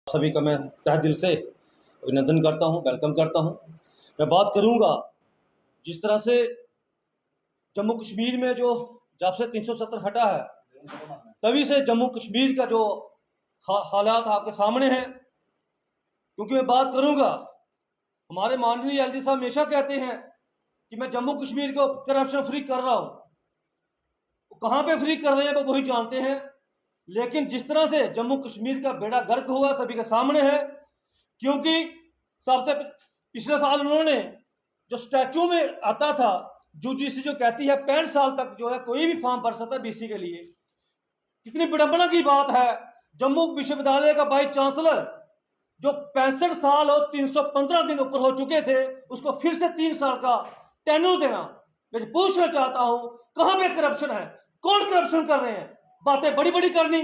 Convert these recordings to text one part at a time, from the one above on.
सभी का मैं तहे दिल से अभिनंदन करता हूं, वेलकम करता हूं। मैं बात करूंगा जिस तरह से जम्मू कश्मीर में जो जब से 370 हटा है तभी से जम्मू कश्मीर का जो हालात आपके सामने हैं। क्योंकि मैं बात करूंगा, हमारे माननीय एलजी साहब हमेशा कहते हैं कि मैं जम्मू कश्मीर को करप्शन फ्री कर रहा हूं। कहां पे फ्री कर रहे हैं वो वही जानते हैं, लेकिन जिस तरह से जम्मू कश्मीर का बेड़ा गर्क हुआ सभी के सामने है। क्योंकि सबसे पिछले साल उन्होंने जो स्टैचू में आता था यूजीसी जो कहती है 65 साल तक जो है कोई भी फॉर्म भर सकता है बीसी के लिए। कितनी विडंबना की बात है, जम्मू विश्वविद्यालय का वाइस चांसलर जो 65 साल और 315 दिन ऊपर हो चुके थे उसको फिर से 3 साल का टेन्यूर देना। मैं पूछना चाहता हूं कहां पे करप्शन है, कौन करप्शन कर रहे हैं? बातें बड़ी बड़ी करनी,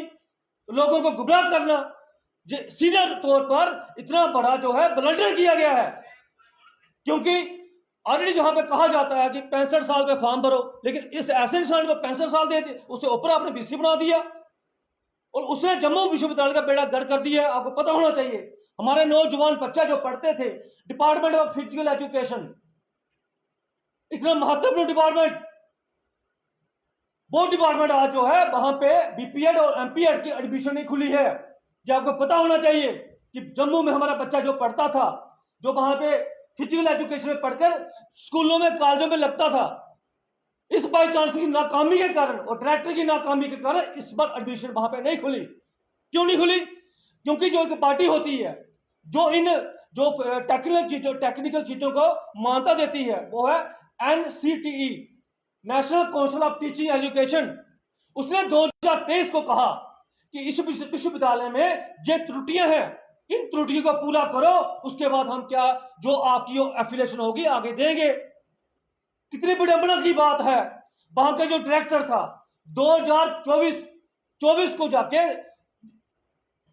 लोगों को गुमराह करना, सीधे तौर पर इतना बड़ा जो है ब्लंडर किया गया है। क्योंकि ऑलरेडी जहां पे कहा जाता है कि 65 साल पे फॉर्म भरो, लेकिन इस ऐसे इंसान को 65 साल दे दिए, उससे ऊपर आपने बीसी बना दिया और उसने जम्मू विश्वविद्यालय का बेड़ा गर्क कर दिया। आपको पता होना चाहिए हमारे नौजवान बच्चे जो पढ़ते थे डिपार्टमेंट ऑफ फिजिकल एजुकेशन, इतना महत्वपूर्ण डिपार्टमेंट, वो डिपार्टमेंट आज जो है वहां पे बीपीएड और एमपीएड की एडमिशन नहीं खुली है। जो आपको पता होना चाहिए कि जम्मू में हमारा बच्चा जो पढ़ता था, जो वहां पे फिजिकल एजुकेशन में पढ़कर स्कूलों में कॉलेजों में लगता था, इस बाई चांस की नाकामी के कारण और डायरेक्टर की नाकामी के कारण इस बार एडमिशन वहां पे नहीं खुली। क्यों नहीं खुली? क्योंकि जो एक पार्टी होती है जो इन जो टेक्निकल चीजों को मान्यता देती है वो है NCTE, national council of teaching education. उसने 2023 को कहा कि इस विश्वविद्यालय में ये त्रुटियां हैं, इन त्रुटियों को पूरा करो, उसके बाद हम क्या जो आपकी एफिलिएशन होगी आगे देंगे। कितनी विडंबना की बात है, वहां का जो डायरेक्टर था 2024 को जाके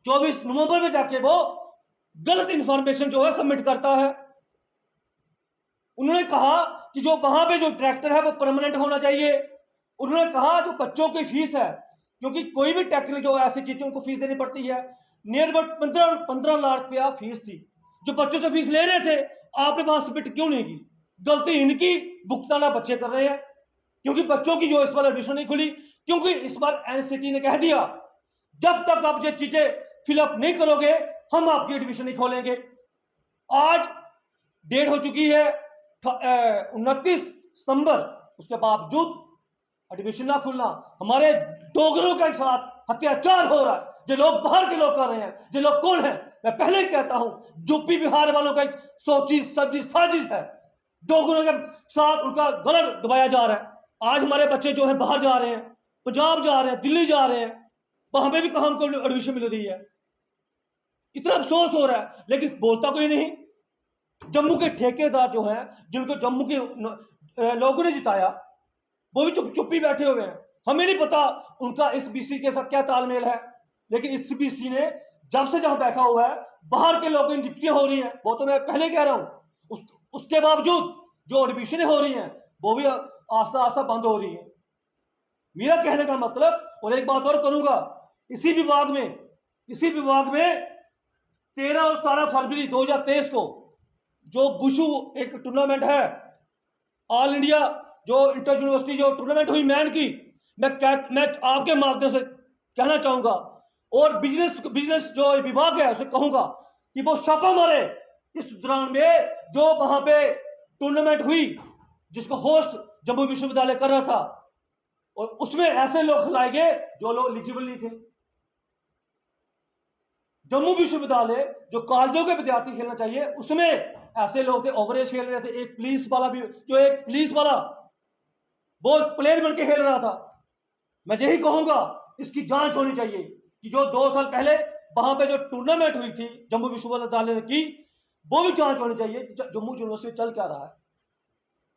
24 नवंबर में जाके वो गलत इंफॉर्मेशन जो है सबमिट करता है। उन्होंने कहा कि जो वहां पे जो डायरेक्टर है वो परमानेंट होना चाहिए। उन्होंने कहा जो बच्चों की फीस है, क्योंकि कोई भी टेक्निकल जो ऐसी चीजों को फीस देनी पड़ती है, नियर अबाउट 15 लाख रुपया फीस थी। जो बच्चों से फीस ले रहे थे आपने वहां सबमिट क्यों नहीं की? गलती इनकी, भुगताना बच्चे कर रहे हैं। क्योंकि बच्चों की जो इस बार एडमिशन नहीं खुली, क्योंकि इस बार एनसीटी ने कह दिया जब तक आप ये चीजें फिलअप नहीं करोगे हम आपकी एडमिशन नहीं खोलेंगे। आज डेट हो चुकी है 29 सितंबर, उसके बावजूद एडमिशन ना खुलना, हमारे डोगरों के साथ अत्याचार हो रहा है। जो लोग बाहर के लोग कर रहे हैं, जो लोग कौन है मैं पहले ही कहता हूं, यूपी बिहार वालों का एक सोची सब्जी साजिश है। डोगरों के साथ उनका गलत दबाया जा रहा है। आज हमारे बच्चे जो है बाहर जा रहे हैं, पंजाब जा रहे हैं, दिल्ली जा रहे हैं, वहां पे भी कहां हमको एडमिशन मिल रही है। इतना अफसोस हो रहा है, लेकिन बोलता कोई नहीं। जम्मू के ठेकेदार जो हैं, जिनको जम्मू के लोगों ने जिताया, वो भी चुप्पी बैठे हुए हैं। हमें नहीं पता उनका इस बीसी के साथ क्या तालमेल है, लेकिन इस बीसी ने जब से जहां बैठा हुआ है बाहर के लोगों की नियुक्तियां हो रही हैं, वो तो मैं पहले कह रहा हूं। उसके बावजूद जो एडमिशन हो रही हैं वो भी आस्ता आस्ता बंद हो रही है। मेरा कहने का मतलब, और एक बात और करूंगा, इसी विभाग में 13 और 17 फरवरी 2023 को जो बुशु एक टूर्नामेंट है, ऑल इंडिया जो इंटर यूनिवर्सिटी जो टूर्नामेंट हुई मैन की, मैं आपके माध्यम से कहना चाहूंगा और बिजनेस जो विभाग है उसे कहूंगा कि वो छापा मारे इस दौरान में जो वहां पे टूर्नामेंट हुई जिसको होस्ट जम्मू विश्वविद्यालय कर रहा था, और उसमें ऐसे लोग खिलाए गए जो लोग एलिजिबल नहीं थे। जम्मू विश्वविद्यालय जो कॉलेजों के विद्यार्थी खेलना चाहिए उसमें ऐसे लोग थे, ओवरेज खेल रहे थे। एक पुलिस वाला भी, जो एक पुलिस वाला वो प्लेयर बन के खेल रहा था। मैं यही कहूंगा इसकी जांच होनी चाहिए कि जो 2 साल पहले वहां पे जो टूर्नामेंट हुई थी जम्मू विश्वविद्यालय की, वो भी जांच होनी चाहिए कि जम्मू यूनिवर्सिटी में चल क्या रहा है।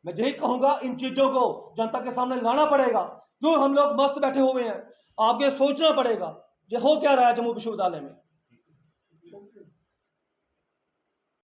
मैं यही कहूंगा इन चीजों को जनता के सामने लाना पड़ेगा। क्यों हम लोग मस्त बैठे हुए हैं, आगे सोचना पड़ेगा ये हो क्या रहा है जम्मू विश्वविद्यालय में।